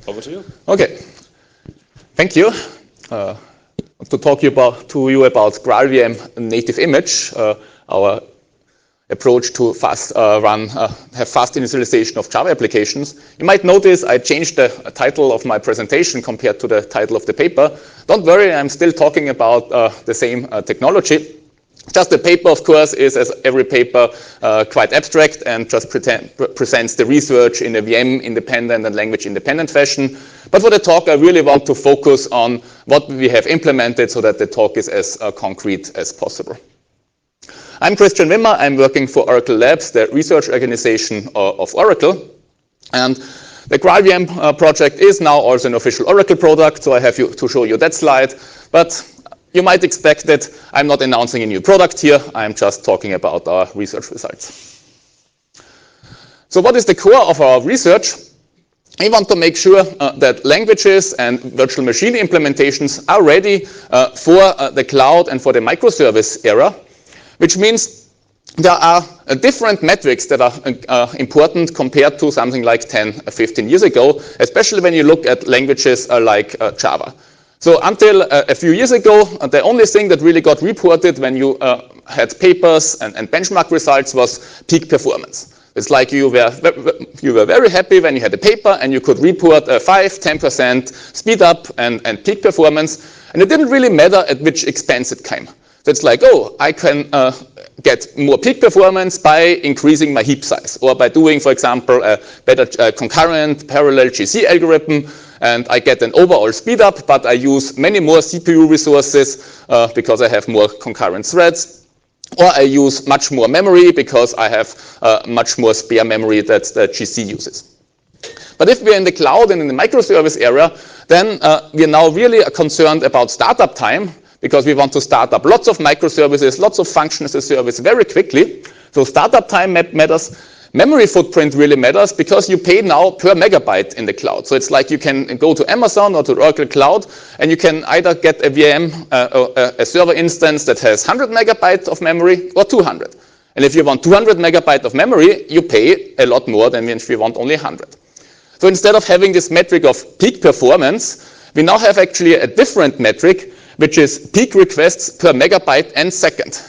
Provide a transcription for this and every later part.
Over to you. Okay. Thank you. To talk to you about GraalVM native image, our approach to have fast initialization of Java applications. You might notice I changed the title of my presentation compared to the title of the paper. Don't worry, I'm still talking about the same technology. Just the paper, of course, is, as every paper, quite abstract and just presents the research in a VM-independent and language-independent fashion. But for the talk, I really want to focus on what we have implemented so that the talk is as concrete as possible. I'm Christian Wimmer. I'm working for Oracle Labs, the research organization of Oracle. And the GraalVM project is now also an official Oracle product, so I have to show you that slide. But you might expect that I'm not announcing a new product here. I'm just talking about our research results. So what is the core of our research? We want to make sure that languages and virtual machine implementations are ready for the cloud and for the microservice era, which means there are different metrics that are important compared to something like 10, 15 years ago, especially when you look at languages like Java. So until a few years ago, the only thing that really got reported when you had papers and benchmark results was peak performance. It's like you were very happy when you had a paper and you could report a 5-10% speed up and peak performance, and it didn't really matter at which expense it came. So it's like, oh, I can get more peak performance by increasing my heap size, or by doing, for example, a better concurrent parallel GC algorithm, and I get an overall speed up, but I use many more CPU resources because I have more concurrent threads. Or I use much more memory because I have much more spare memory that the GC uses. But if we're in the cloud and in the microservice era, then we are now really concerned about startup time, because we want to start up lots of microservices, lots of functions as a service very quickly. So startup time matters. Memory footprint really matters because you pay now per megabyte in the cloud. So it's like you can go to Amazon or to Oracle Cloud and you can either get a VM, a server instance that has 100 megabytes of memory or 200. And if you want 200 megabytes of memory, you pay a lot more than if you want only 100. So instead of having this metric of peak performance, we now have actually a different metric, which is peak requests per megabyte and second.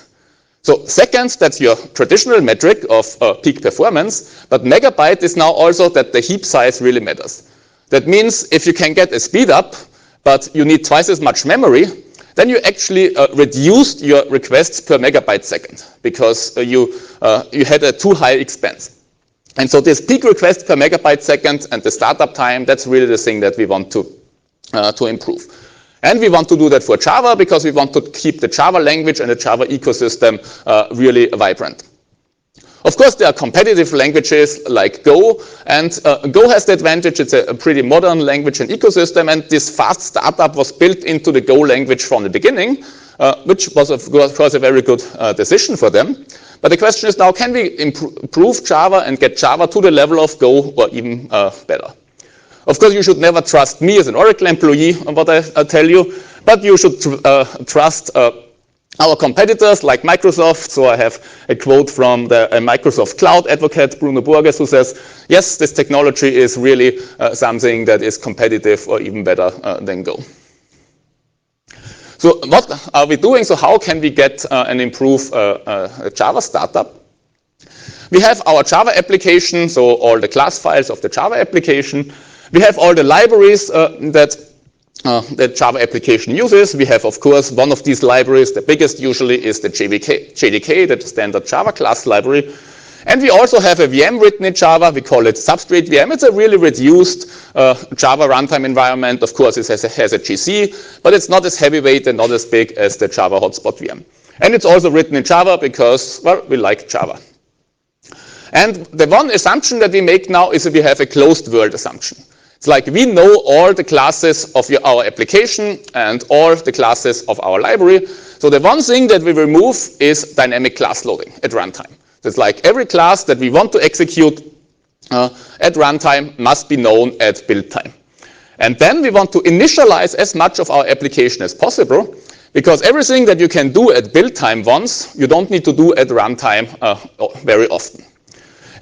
So seconds, that's your traditional metric of peak performance, but megabyte is now also that the heap size really matters. That means if you can get a speed up, but you need twice as much memory, then you actually reduced your requests per megabyte second, because you had a too high expense. And so this peak request per megabyte second and the startup time, that's really the thing that we want to improve. And we want to do that for Java because we want to keep the Java language and the Java ecosystem really vibrant. Of course, there are competitive languages like Go, and Go has the advantage, it's a pretty modern language and ecosystem, and this fast startup was built into the Go language from the beginning, which was, of course, a very good decision for them. But the question is now, can we improve Java and get Java to the level of Go or even better? Of course, you should never trust me as an Oracle employee on what I tell you, but you should trust our competitors like Microsoft. So I have a quote from the Microsoft Cloud advocate, Bruno Borges, who says, yes, this technology is really something that is competitive or even better than Go. So what are we doing? So how can we get and improve a Java startup? We have our Java application, so all the class files of the Java application. We have all the libraries that the Java application uses. We have, of course, one of these libraries. The biggest usually is the JDK, the standard Java class library. And we also have a VM written in Java. We call it Substrate VM. It's a really reduced Java runtime environment. Of course, it has a GC, but it's not as heavyweight and not as big as the Java hotspot VM. And it's also written in Java because, well, we like Java. And the one assumption that we make now is that we have a closed world assumption. It's like we know all the classes of our application and all the classes of our library. So the one thing that we remove is dynamic class loading at runtime. So it's like every class that we want to execute at runtime must be known at build time. And then we want to initialize as much of our application as possible, because everything that you can do at build time once, you don't need to do at runtime very often.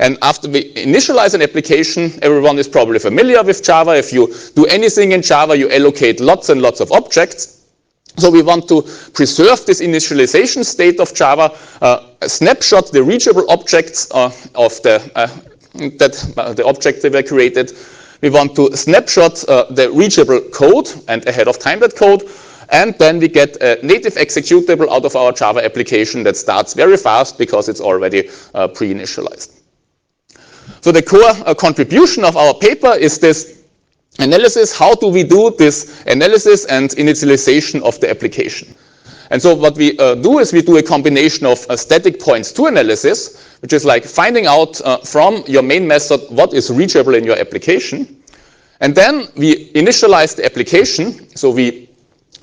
And after we initialize an application, everyone is probably familiar with Java. If you do anything in Java, you allocate lots and lots of objects. So we want to preserve this initialization state of Java, snapshot the reachable objects of the objects that were created. We want to snapshot the reachable code and ahead of time that code. And then we get a native executable out of our Java application that starts very fast because it's already pre-initialized. So the core contribution of our paper is this analysis. How do we do this analysis and initialization of the application? And so what we do is we do a combination of static points to analysis, which is like finding out from your main method what is reachable in your application. And then we initialize the application. So we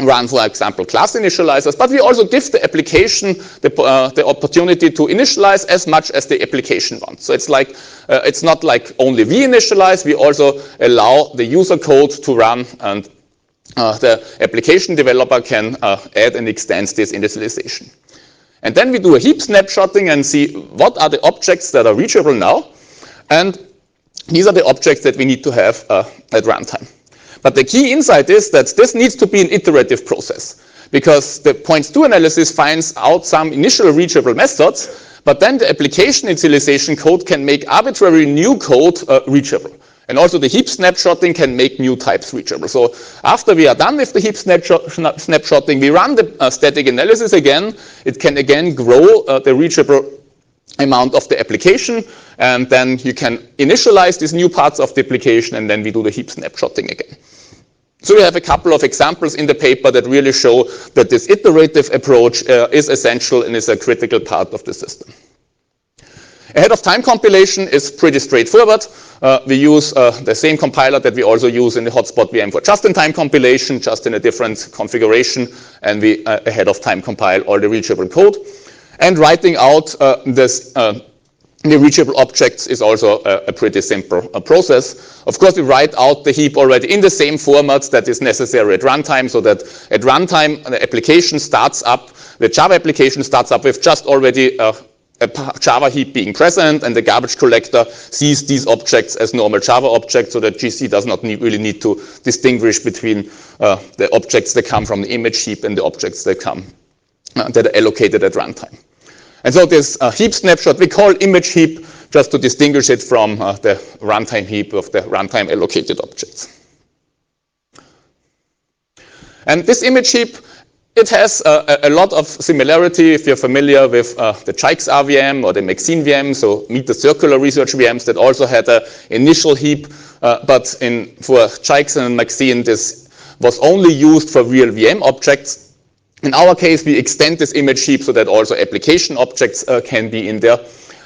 run, for example, class initializers, but we also give the application the opportunity to initialize as much as the application wants. So it's like it's not like only we initialize, we also allow the user code to run, and the application developer can add and extend this initialization. And then we do a heap snapshotting and see what are the objects that are reachable now, and these are the objects that we need to have at runtime. But the key insight is that this needs to be an iterative process, because the points to analysis finds out some initial reachable methods, but then the application initialization code can make arbitrary new code reachable. And also the heap snapshotting can make new types reachable. So after we are done with the heap snapshotting, we run the static analysis again. It can again grow the reachable amount of the application, and then you can initialize these new parts of the application, and then we do the heap snapshotting again. So we have a couple of examples in the paper that really show that this iterative approach is essential and is a critical part of the system. Ahead of time compilation is pretty straightforward. We use the same compiler that we also use in the hotspot VM for just-in-time compilation, just in a different configuration, and we ahead of time compile all the reachable code. And writing out the reachable objects is also a pretty simple process. Of course, we write out the heap already in the same format that is necessary at runtime, so that at runtime the application starts up, the Java application starts up with just already a Java heap being present, and the garbage collector sees these objects as normal Java objects, so that GC does not really need to distinguish between the objects that come from the image heap and the objects that come that are allocated at runtime. And so this heap snapshot we call image heap, just to distinguish it from the runtime heap of the runtime allocated objects. And this image heap, it has a lot of similarity if you're familiar with the Jikes RVM or the Maxine VM, so meet the circular research VMs that also had an initial heap, but for Jikes and Maxine this was only used for real VM objects. In our case, we extend this image heap so that also application objects can be in there.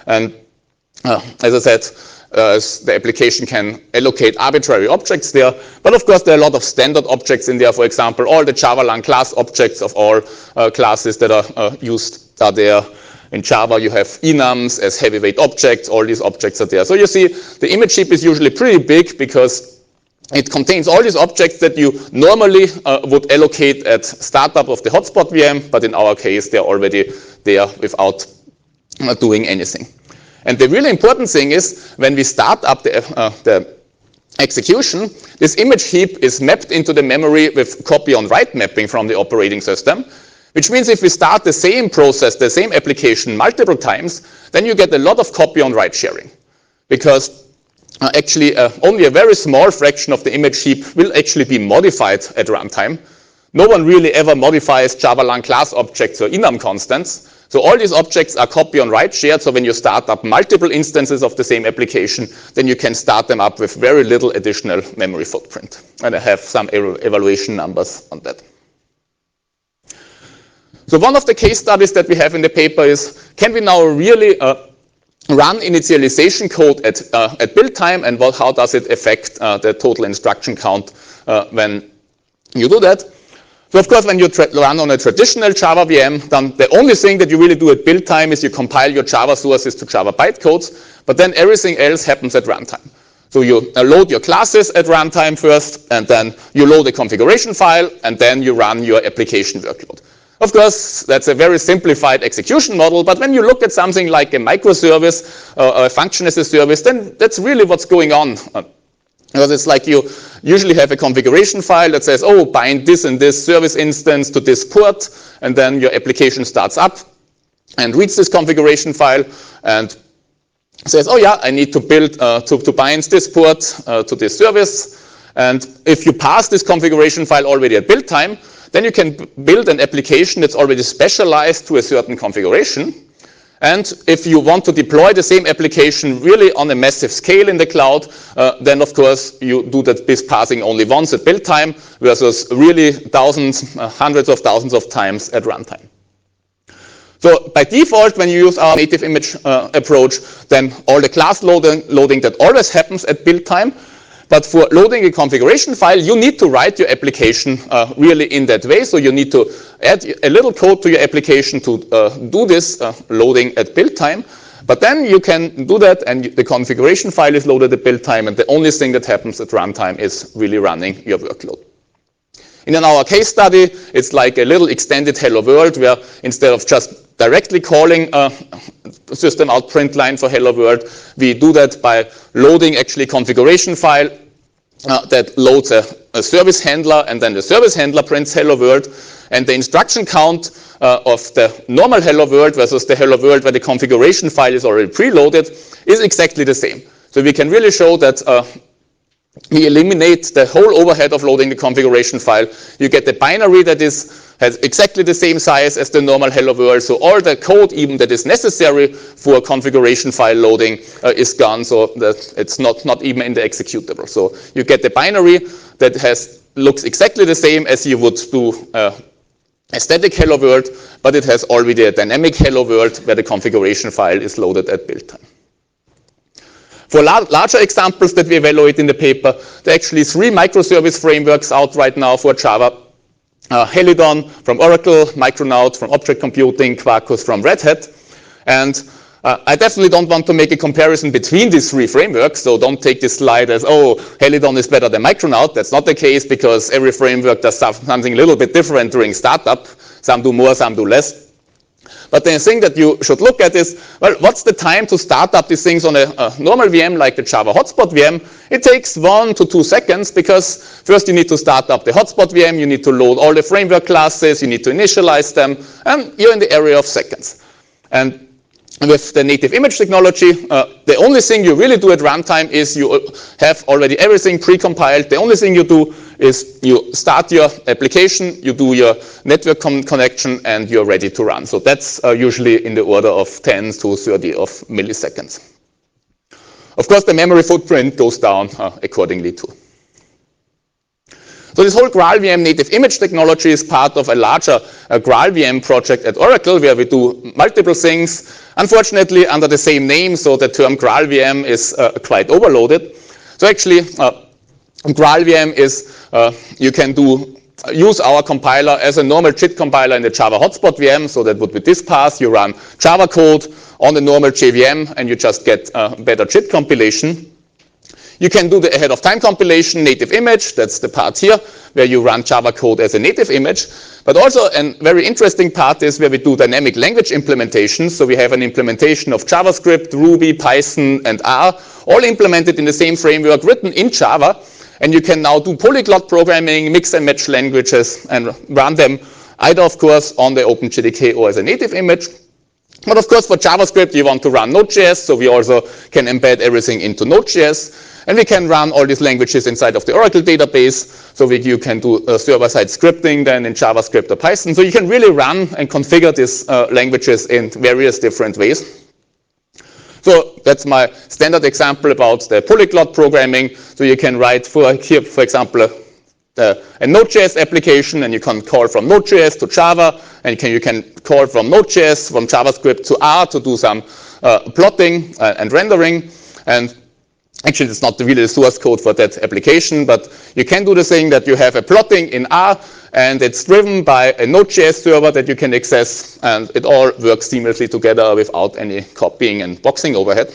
And as I said, the application can allocate arbitrary objects there. But of course, there are a lot of standard objects in there. For example, all the Java-lang class objects of all classes that are used are there. In Java, you have enums as heavyweight objects. All these objects are there. So you see, the image heap is usually pretty big because it contains all these objects that you normally would allocate at startup of the hotspot VM, but in our case, they're already there without doing anything. And the really important thing is when we start up the execution, this image heap is mapped into the memory with copy on write mapping from the operating system, which means if we start the same process, the same application multiple times, then you get a lot of copy on write sharing, because actually only a very small fraction of the image heap will actually be modified at runtime. No one really ever modifies Java-lang class objects or enum constants. So all these objects are copy on write shared. So when you start up multiple instances of the same application, then you can start them up with very little additional memory footprint. And I have some evaluation numbers on that. So one of the case studies that we have in the paper is, can we now really run initialization code at build time, and how does it affect the total instruction count when you do that? So of course, when you run on a traditional Java VM, then the only thing that you really do at build time is you compile your Java sources to Java bytecodes, but then everything else happens at runtime. So you load your classes at runtime first, and then you load a configuration file, and then you run your application workload. Of course, that's a very simplified execution model, but when you look at something like a microservice or a function as a service, then that's really what's going on. Because it's like you usually have a configuration file that says, oh, bind this and this service instance to this port, and then your application starts up and reads this configuration file and says, oh yeah, I need to build, to bind this port to this service. And if you pass this configuration file already at build time, then you can build an application that's already specialized to a certain configuration. And if you want to deploy the same application really on a massive scale in the cloud, then of course you do this passing only once at build time versus really thousands, hundreds of thousands of times at runtime. So by default, when you use our native image approach, then all the class loading that always happens at build time. But for loading a configuration file, you need to write your application really in that way. So you need to add a little code to your application to do this loading at build time. But then you can do that, and the configuration file is loaded at build time, and the only thing that happens at runtime is really running your workload. In our case study, it's like a little extended hello world, where instead of just directly calling system out print line for hello world, we do that by loading actually configuration file that loads a service handler, and then the service handler prints hello world, and the instruction count of the normal hello world versus the hello world where the configuration file is already preloaded is exactly the same. So we can really show that we eliminate the whole overhead of loading the configuration file. You get the binary that has exactly the same size as the normal hello world. So all the code even that is necessary for configuration file loading is gone, so that it's not even in the executable. So you get the binary that looks exactly the same as you would do a static hello world, but it has already a dynamic hello world where the configuration file is loaded at build time. For larger examples that we evaluate in the paper, there are actually 3 microservice frameworks out right now for Java. Helidon from Oracle, Micronaut from Object Computing, Quarkus from Red Hat. And I definitely don't want to make a comparison between these 3 frameworks, so don't take this slide as, oh, Helidon is better than Micronaut. That's not the case, because every framework does something a little bit different during startup. Some do more, some do less. But the thing that you should look at is, well, what's the time to start up these things on a normal VM like the Java hotspot VM? It takes 1 to 2 seconds, because first you need to start up the hotspot VM, you need to load all the framework classes, you need to initialize them, and you're in the area of seconds. And with the native image technology, the only thing you really do at runtime is you have already everything pre-compiled. The only thing you do is you start your application, you do your network connection, and you're ready to run. So that's usually in the order of 10 to 30 of milliseconds. Of course, the memory footprint goes down accordingly too. So this whole GraalVM native image technology is part of a larger GraalVM project at Oracle, where we do multiple things, unfortunately under the same name, so the term GraalVM is quite overloaded. So actually, GraalVM is, you can use our compiler as a normal JIT compiler in the Java hotspot VM, so that would be this path. You run Java code on the normal JVM, and you just get better JIT compilation. You can do the ahead of time compilation, native image, that's the part here, where you run Java code as a native image. But also a very interesting part is where we do dynamic language implementation. So we have an implementation of JavaScript, Ruby, Python, and R, all implemented in the same framework, written in Java. And you can now do polyglot programming, mix and match languages, and run them either, of course, on the OpenJDK or as a native image. But of course, for JavaScript, you want to run Node.js, so we also can embed everything into Node.js. And we can run all these languages inside of the Oracle database. So you can do server-side scripting then in JavaScript or Python. So you can really run and configure these languages in various different ways. So that's my standard example about the polyglot programming. So you can write for example, a Node.js application, and you can call from Node.js to Java, and you can call from Node.js, from JavaScript to R to do some plotting and rendering. And actually, it's not really the source code for that application, but you can do the thing that you have a plotting in R, and it's driven by a Node.js server that you can access, and it all works seamlessly together without any copying and boxing overhead.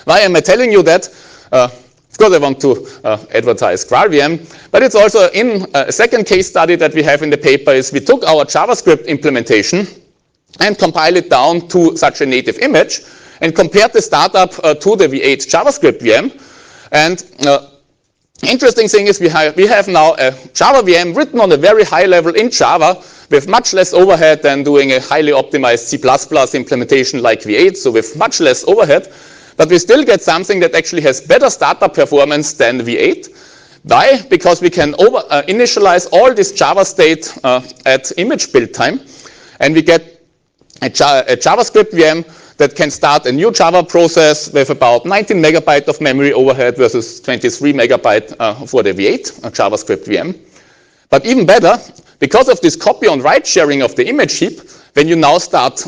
Why am I telling you that? Of course, I want to advertise GraalVM, but it's also in a second case study that we have in the paper is we took our JavaScript implementation and compile it down to such a native image and compared the startup to the V8 JavaScript VM. And interesting thing is we have now a Java VM written on a very high level in Java with much less overhead than doing a highly optimized C++ implementation like V8, so with much less overhead. But we still get something that actually has better startup performance than V8. Why? Because we can initialize all this Java state at image build time, and we get a JavaScript VM that can start a new Java process with about 19 megabyte of memory overhead versus 23 megabyte for the V8 JavaScript VM. But even better, because of this copy on write sharing of the image heap, when you now start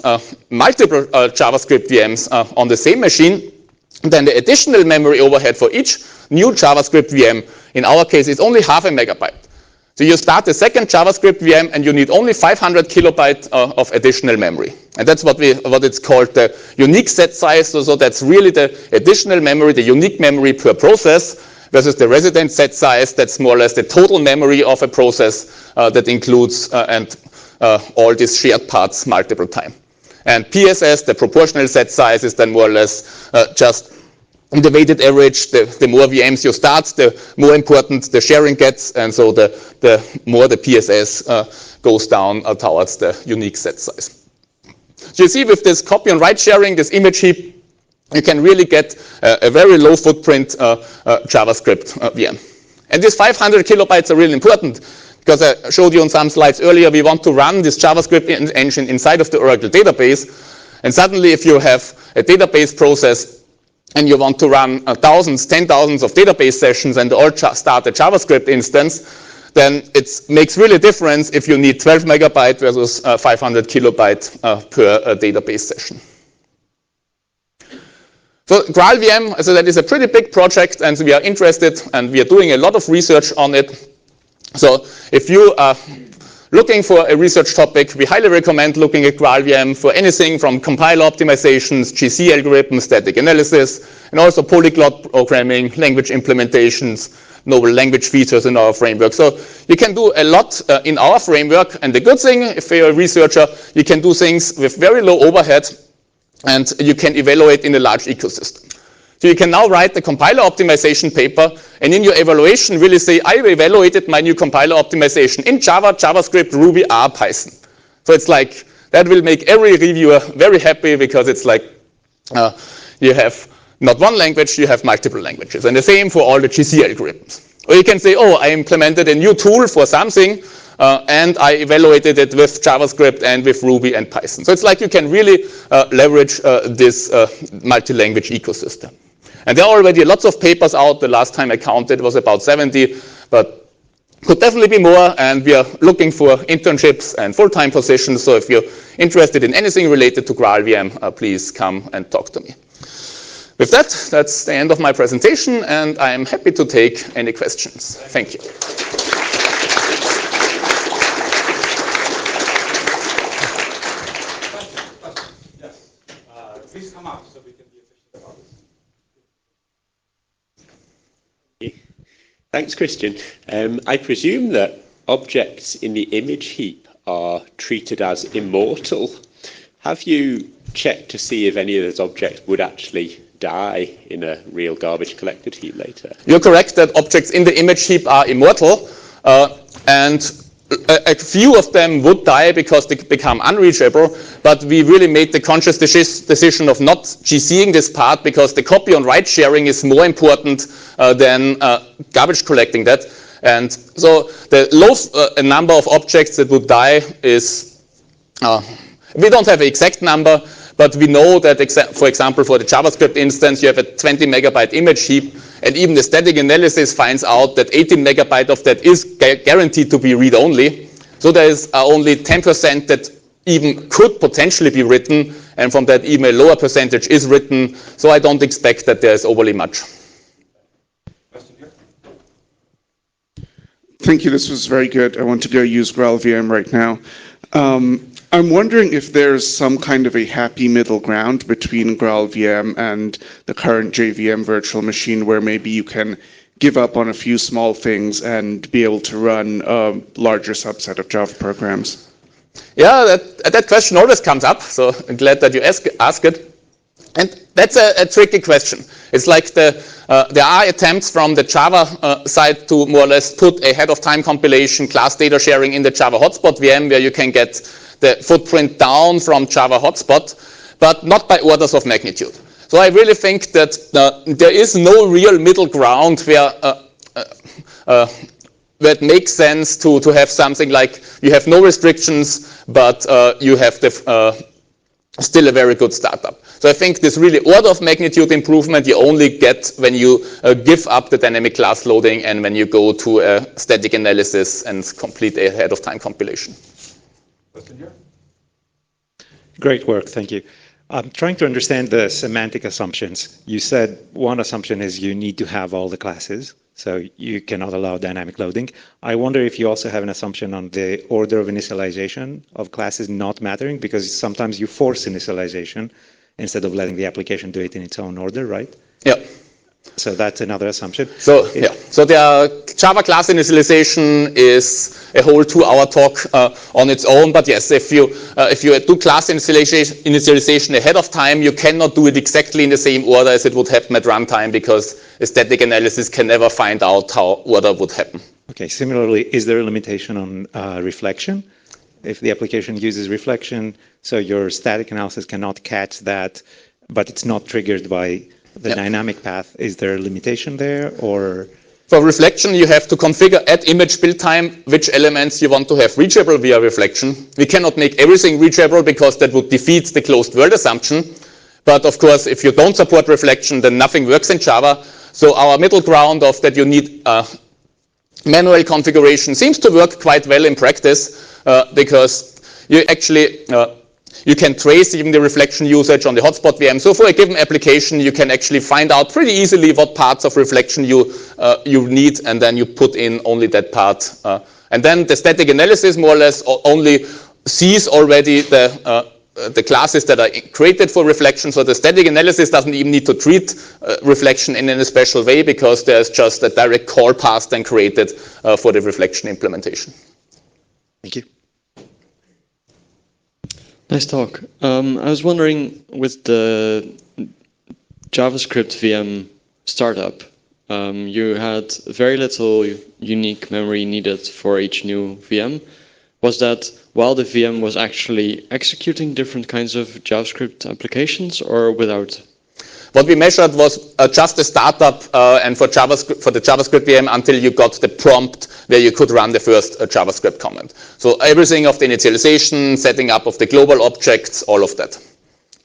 multiple JavaScript VMs on the same machine, then the additional memory overhead for each new JavaScript VM, in our case, is only half a megabyte. So you start the second JavaScript VM and you need only 500 kilobyte of additional memory. And that's what it's called the unique set size. So that's really the additional memory, the unique memory per process, versus the resident set size. That's more or less the total memory of a process that includes all these shared parts multiple times. And PSS, the proportional set size, is then more or less just the weighted average. The more VMs you start, the more important the sharing gets, and so the more the PSS goes down towards the unique set size. So you see with this copy and write sharing, this image heap, you can really get a very low footprint JavaScript VM. And these 500 kilobytes are really important because I showed you on some slides earlier, we want to run this JavaScript engine inside of the Oracle database. And suddenly if you have a database process and you want to run thousands, 10,000s of database sessions and all start a JavaScript instance, then it makes really a difference if you need 12 megabyte versus 500 kilobyte per database session. So GraalVM, so that is a pretty big project, and we are interested and we are doing a lot of research on it. So if you are looking for a research topic, we highly recommend looking at GraalVM for anything from compiler optimizations, GC algorithms, static analysis, and also polyglot programming, language implementations, novel language features in our framework. So you can do a lot in our framework, and the good thing, if you're a researcher, you can do things with very low overhead, and you can evaluate in a large ecosystem. So you can now write the compiler optimization paper, and in your evaluation really say, I evaluated my new compiler optimization in Java, JavaScript, Ruby, R, Python. So it's like, that will make every reviewer very happy because it's like, you have not one language, you have multiple languages. And the same for all the GC algorithms. Or you can say, oh, I implemented a new tool for something, and I evaluated it with JavaScript and with Ruby and Python. So it's like you can really leverage this multi-language ecosystem. And there are already lots of papers out. The last time I counted was about 70, but could definitely be more. And we are looking for internships and full-time positions. So if you're interested in anything related to GraalVM, please come and talk to me. With that, that's the end of my presentation, and I'm happy to take any questions. Thank you. Please come up so we can be efficient about this. Thanks, Christian. I presume that objects in the image heap are treated as immortal. Have you checked to see if any of those objects would actually die in a real garbage collected heap later? You're correct that objects in the image heap are immortal, and a few of them would die because they become unreachable, but we really made the conscious decision of not GCing this part because the copy on write sharing is more important than garbage collecting that. And so the low number of objects that would die is, we don't have an exact number, but we know that, for example, for the JavaScript instance, you have a 20 megabyte image heap, and even the static analysis finds out that 18 megabyte of that is guaranteed to be read-only. So there is only 10% that even could potentially be written, and from that even a lower percentage is written. So I don't expect that there is overly much. Thank you. This was very good. I want to go use GraalVM right now. I'm wondering if there's some kind of a happy middle ground between GraalVM and the current JVM virtual machine where maybe you can give up on a few small things and be able to run a larger subset of Java programs. Yeah, that question always comes up, so I'm glad that you ask it. And that's a tricky question. It's like there are attempts from the Java side to more or less put a head-of-time compilation class data sharing in the Java hotspot VM where you can get the footprint down from Java hotspot, but not by orders of magnitude. So I really think that there is no real middle ground where it makes sense to have something like you have no restrictions, but you have still a very good startup. So I think this really order of magnitude improvement you only get when you give up the dynamic class loading and when you go to a static analysis and complete a ahead-of-time compilation. Question here? Great work, thank you. I'm trying to understand the semantic assumptions. You said one assumption is you need to have all the classes, so you cannot allow dynamic loading. I wonder if you also have an assumption on the order of initialization of classes not mattering, because sometimes you force initialization instead of letting the application do it in its own order, right? Yeah. So that's another assumption. So yeah, so the Java class initialization is a whole 2-hour talk on its own. But yes, if you do class initialization ahead of time, you cannot do it exactly in the same order as it would happen at runtime because a static analysis can never find out how order would happen. Okay. Similarly, is there a limitation on reflection? If the application uses reflection, so your static analysis cannot catch that, but it's not triggered by the dynamic path, is there a limitation there, or? For reflection, you have to configure at image build time which elements you want to have reachable via reflection. We cannot make everything reachable because that would defeat the closed world assumption. But of course, if you don't support reflection, then nothing works in Java. So our middle ground of that you need manual configuration seems to work quite well in practice because you actually you can trace even the reflection usage on the hotspot VM. So for a given application, you can actually find out pretty easily what parts of reflection you need, and then you put in only that part. And then the static analysis more or less only sees already the classes that are created for reflection. So the static analysis doesn't even need to treat reflection in any special way because there's just a direct call path then created for the reflection implementation. Thank you. Nice talk. I was wondering, with the JavaScript VM startup, you had very little unique memory needed for each new VM. Was that while the VM was actually executing different kinds of JavaScript applications or without? What we measured was just the startup and for the JavaScript VM until you got the prompt where you could run the first JavaScript comment. So everything of the initialization, setting up of the global objects, all of that.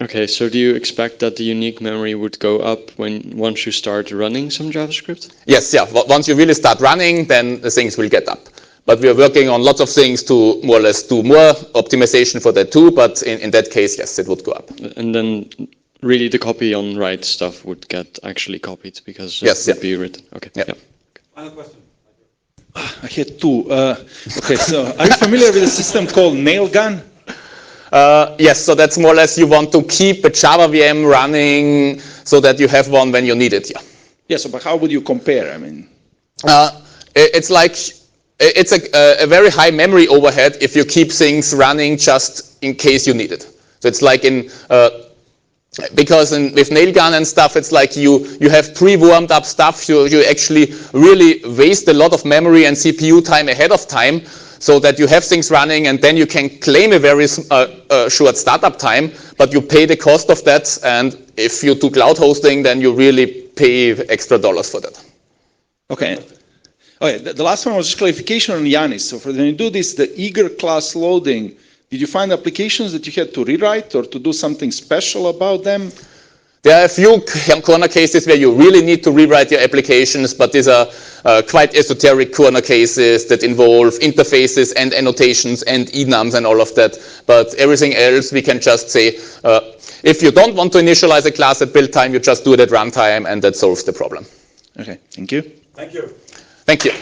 Okay, so do you expect that the unique memory would go up once you start running some JavaScript? Yes, yeah. Once you really start running, then the things will get up. But we are working on lots of things to more or less do more optimization for that too. But in that case, yes, it would go up. And then really the copy on write stuff would get actually copied because it would be written. Okay. Yeah. Final question. I had two. Okay, so are you familiar with a system called Nailgun? Yes, so that's more or less you want to keep a Java VM running so that you have one when you need it. Yeah. Yes, but how would you compare? I mean, it's like it's a very high memory overhead if you keep things running just in case you need it. So it's like because with Nailgun and stuff, it's like you have pre-warmed up stuff. You actually really waste a lot of memory and CPU time ahead of time so that you have things running, and then you can claim a very short startup time, but you pay the cost of that. And if you do cloud hosting, then you really pay extra dollars for that. okay. Okay, the last one was just clarification on Yanis. So for when you do this, the eager class loading, did you find applications that you had to rewrite or to do something special about them? There are a few corner cases where you really need to rewrite your applications, but these are quite esoteric corner cases that involve interfaces and annotations and enums and all of that. But everything else, we can just say, if you don't want to initialize a class at build time, you just do it at runtime, and that solves the problem. Okay, thank you. Thank you. Thank you.